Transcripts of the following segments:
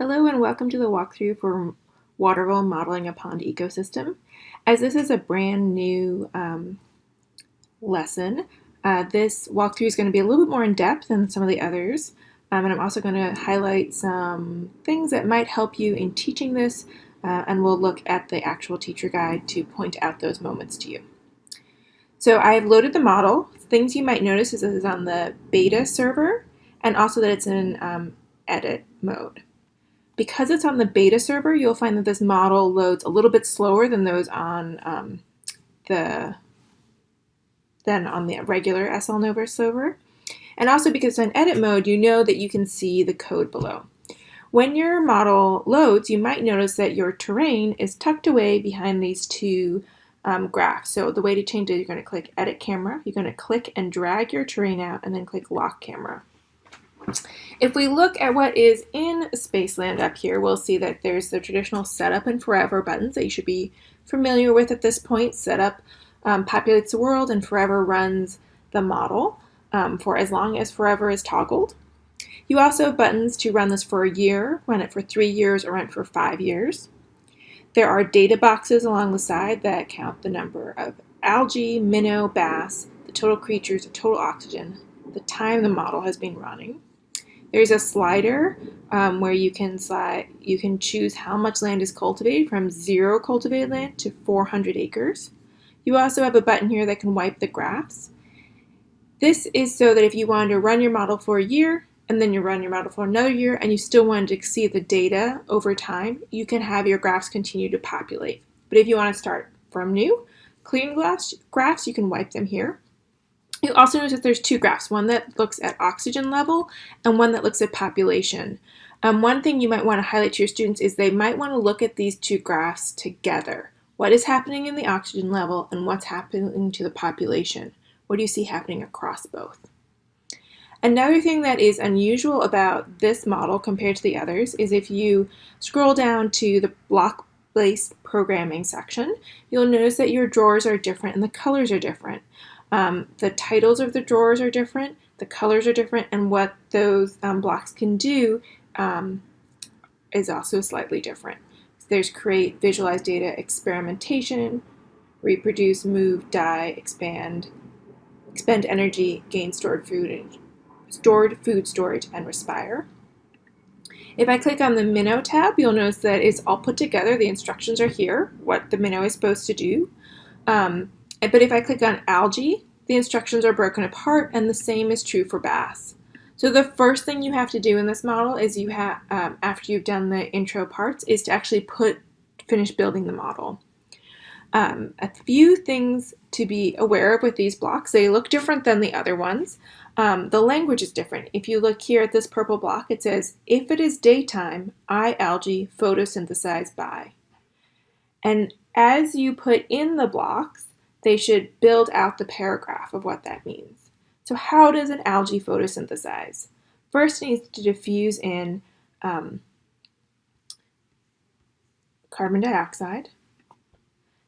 Hello and welcome to the walkthrough for Waterville Modeling a Pond Ecosystem. As this is a brand new lesson, this walkthrough is going to be a little bit more in depth than some of the others, and I'm also going to highlight some things that might help you in teaching this, and we'll look at the actual teacher guide to point out those moments to you. So I've loaded the model. Things you might notice is that it's on the beta server and also that it's in edit mode. Because it's on the beta server, you'll find that this model loads a little bit slower than those on the regular SLNova server. And also because it's in edit mode, you know that you can see the code below. When your model loads, you might notice that your terrain is tucked away behind these two graphs. So the way to change it, you're going to click Edit Camera, you're going to click and drag your terrain out, and then click Lock Camera. If we look at what is in Spaceland up here, we'll see that there's the traditional Setup and Forever buttons that you should be familiar with at this point. Setup populates the world, and Forever runs the model for as long as Forever is toggled. You also have buttons to run this for a year, run it for 3 years, or run it for 5 years. There are data boxes along the side that count the number of algae, minnow, bass, the total creatures, the total oxygen, the time the model has been running. There's a slider where you can choose how much land is cultivated, from 0 cultivated land to 400 acres. You also have a button here that can wipe the graphs. This is so that if you wanted to run your model for a year and then you run your model for another year and you still wanted to see the data over time, you can have your graphs continue to populate. But if you want to start from new, clean graphs, you can wipe them here. You also notice that there's 2 graphs, one that looks at oxygen level and one that looks at population. One thing you might want to highlight to your students is they might want to look at these 2 graphs together. What is happening in the oxygen level and what's happening to the population? What do you see happening across both? Another thing that is unusual about this model compared to the others is if you scroll down to the block-based programming section, you'll notice that your drawers are different and the colors are different. The titles of the drawers are different, the colors are different, and what those blocks can do is also slightly different. So there's create, visualize data, experimentation, reproduce, move, die, expand, expend energy, gain stored food storage, and respire. If I click on the minnow tab, you'll notice that it's all put together. The instructions are here, what the minnow is supposed to do. But if I click on algae, the instructions are broken apart, and the same is true for bass. So the first thing you have to do in this model is after you've done the intro parts, is to actually finish building the model. A few things to be aware of with these blocks: they look different than the other ones. The language is different. If you look here at this purple block, it says, if it is daytime, algae photosynthesize by. And as you put in the blocks, they should build out the paragraph of what that means. So how does an algae photosynthesize? First, it needs to diffuse in carbon dioxide.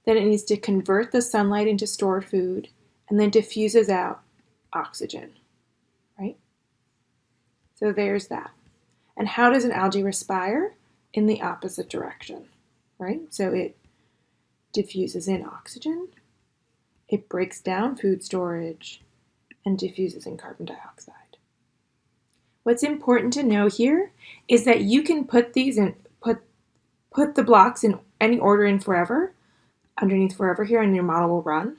Then it needs to convert the sunlight into stored food, and then diffuses out oxygen, right? So there's that. And how does an algae respire? In the opposite direction, right? So it diffuses in oxygen, it breaks down food storage, and diffuses in carbon dioxide. What's important to know here is that you can put these in, put the blocks in any order in Forever, underneath Forever here, and your model will run.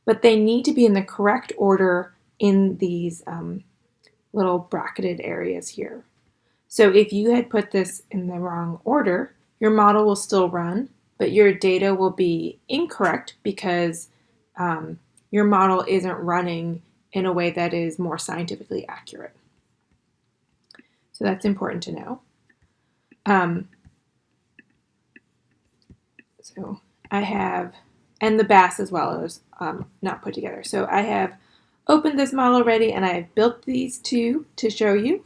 But they need to be in the correct order in these little bracketed areas here. So if you had put this in the wrong order, your model will still run, but your data will be incorrect because your model isn't running in a way that is more scientifically accurate. So that's important to know. So I have, and the bass as well is not put together. So I have opened this model already, and I have built these 2 to show you.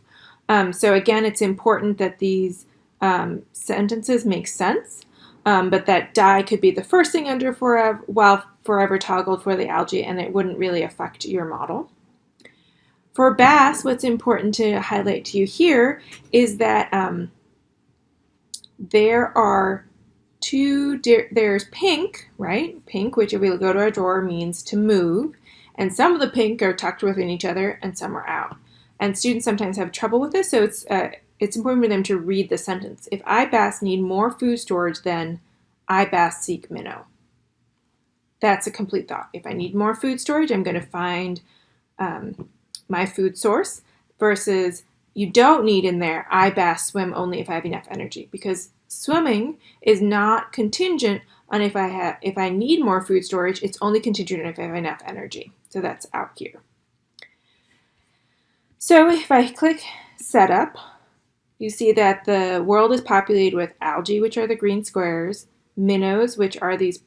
So again, it's important that these sentences make sense. But that die could be the first thing under Forever, while Forever toggled for the algae, and it wouldn't really affect your model. For bass, what's important to highlight to you here is that there are there's pink, right? Pink, which if we go to our drawer means to move, and some of the pink are tucked within each other and some are out. And students sometimes have trouble with this, so it's important for them to read the sentence. If IBAS need more food storage, then IBAS seek minnow. That's a complete thought. If I need more food storage, I'm going to find my food source, versus you don't need in there, IBAS swim only if I have enough energy, because swimming is not contingent on if I need more food storage. It's only contingent on if I have enough energy. So that's out here. So if I click setup, you see that the world is populated with algae, which are the green squares, minnows, which are these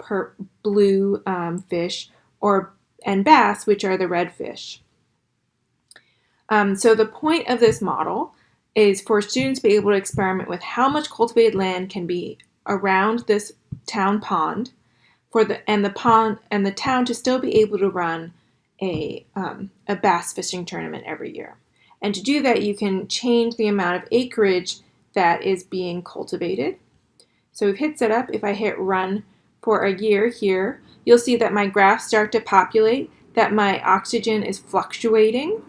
blue fish, and bass, which are the red fish. So the point of this model is for students to be able to experiment with how much cultivated land can be around this town pond, and the town to still be able to run a bass fishing tournament every year. And to do that, you can change the amount of acreage that is being cultivated. So we've hit setup. If I hit run for a year here, you'll see that my graphs start to populate, that my oxygen is fluctuating,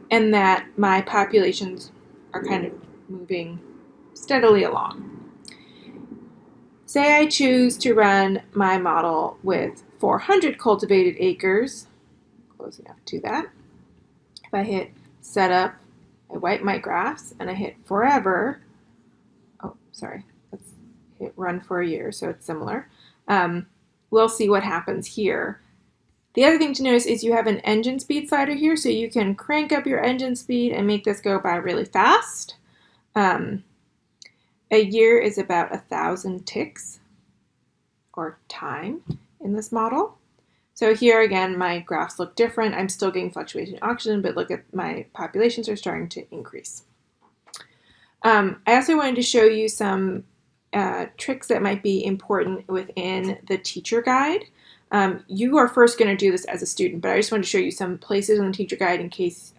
and that my populations are kind of moving steadily along. Say I choose to run my model with 400 cultivated acres, close enough to that. If I hit setup, I wipe my graphs, and I hit forever. Oh, sorry, let's hit run for a year, so it's similar. We'll see what happens here. The other thing to notice is you have an engine speed slider here, so you can crank up your engine speed and make this go by really fast. A year is about 1,000 ticks, or time, in this model. So here again, my graphs look different. I'm still getting fluctuation in oxygen, but look at my populations are starting to increase. I also wanted to show you some tricks that might be important within the teacher guide. You are first going to do this as a student, but I just wanted to show you some places in the teacher guide in case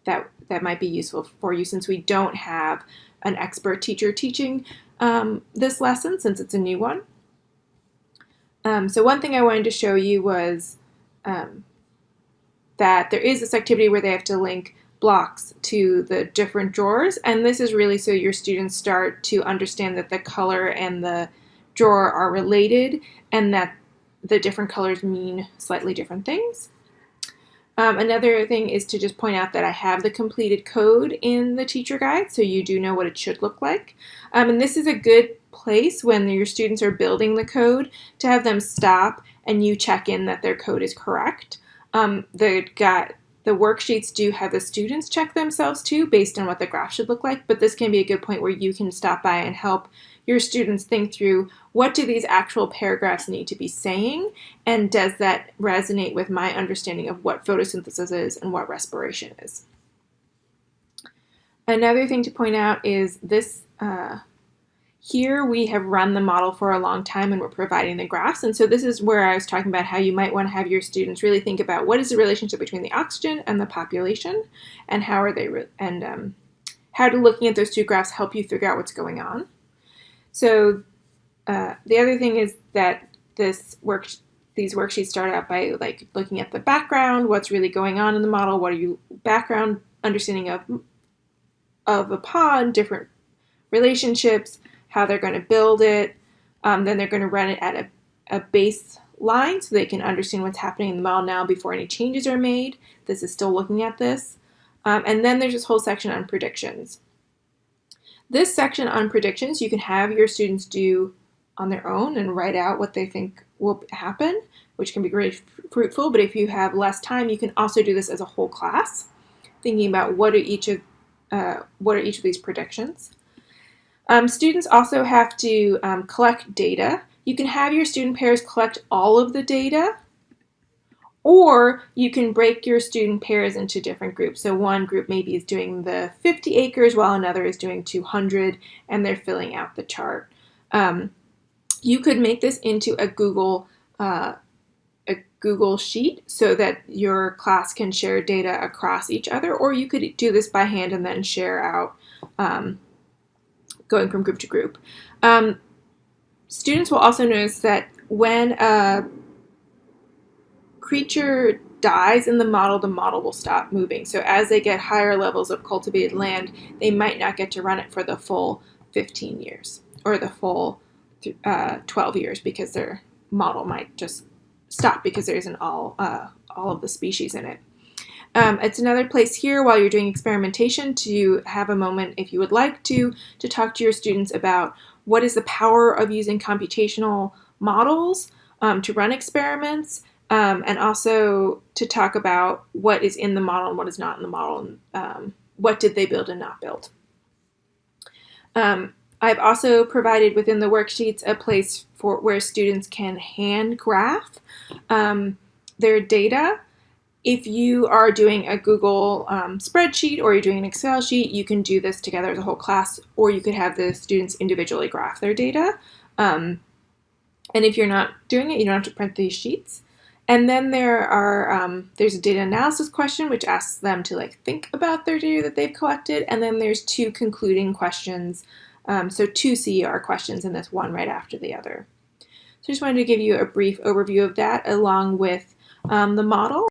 that might be useful for you, since we don't have an expert teacher teaching this lesson, since it's a new one. So one thing I wanted to show you was that there is this activity where they have to link blocks to the different drawers, and this is really so your students start to understand that the color and the drawer are related, and that the different colors mean slightly different things. Another thing is to just point out that I have the completed code in the teacher guide, so you do know what it should look like. And this is a good place when your students are building the code to have them stop and you check in that their code is correct. The worksheets do have the students check themselves too, based on what the graph should look like, but this can be a good point where you can stop by and help your students think through, what do these actual paragraphs need to be saying, and does that resonate with my understanding of what photosynthesis is and what respiration is. Another thing to point out is this, here we have run the model for a long time and we're providing the graphs, and so this is where I was talking about how you might want to have your students really think about what is the relationship between the oxygen and the population, and how are they, how do looking at those two graphs help you figure out what's going on. So the other thing is that these worksheets start out by looking at the background, what's really going on in the model, what are you background understanding of a pond, different relationships, how they're going to build it. Then they're going to run it at a baseline so they can understand what's happening in the model now before any changes are made. This is still looking at this. And then there's this whole section on predictions. This section on predictions you can have your students do on their own and write out what they think will happen, which can be very fruitful, but if you have less time, you can also do this as a whole class, thinking about what are each of these predictions. Students also have to collect data. You can have your student pairs collect all of the data, or you can break your student pairs into different groups. So one group maybe is doing the 50 acres while another is doing 200, and they're filling out the chart. You could make this into a Google sheet so that your class can share data across each other, or you could do this by hand and then share out going from group to group. Students will also notice that when a creature dies in the model will stop moving. So as they get higher levels of cultivated land, they might not get to run it for the full 15 years or the full 12 years because their model might just stop because there isn't all of the species in it. It's another place here while you're doing experimentation to have a moment, if you would like to talk to your students about what is the power of using computational models to run experiments, and also to talk about what is in the model and what is not in the model, and what did they build and not build. I've also provided within the worksheets a place for where students can hand graph their data. If you are doing a Google spreadsheet or you're doing an Excel sheet, you can do this together as a whole class, or you could have the students individually graph their data. And if you're not doing it, you don't have to print these sheets. And then there's a data analysis question, which asks them to think about their data that they've collected. And then there's 2 concluding questions. So 2 CER questions, and that's one right after the other. So I just wanted to give you a brief overview of that along with the model.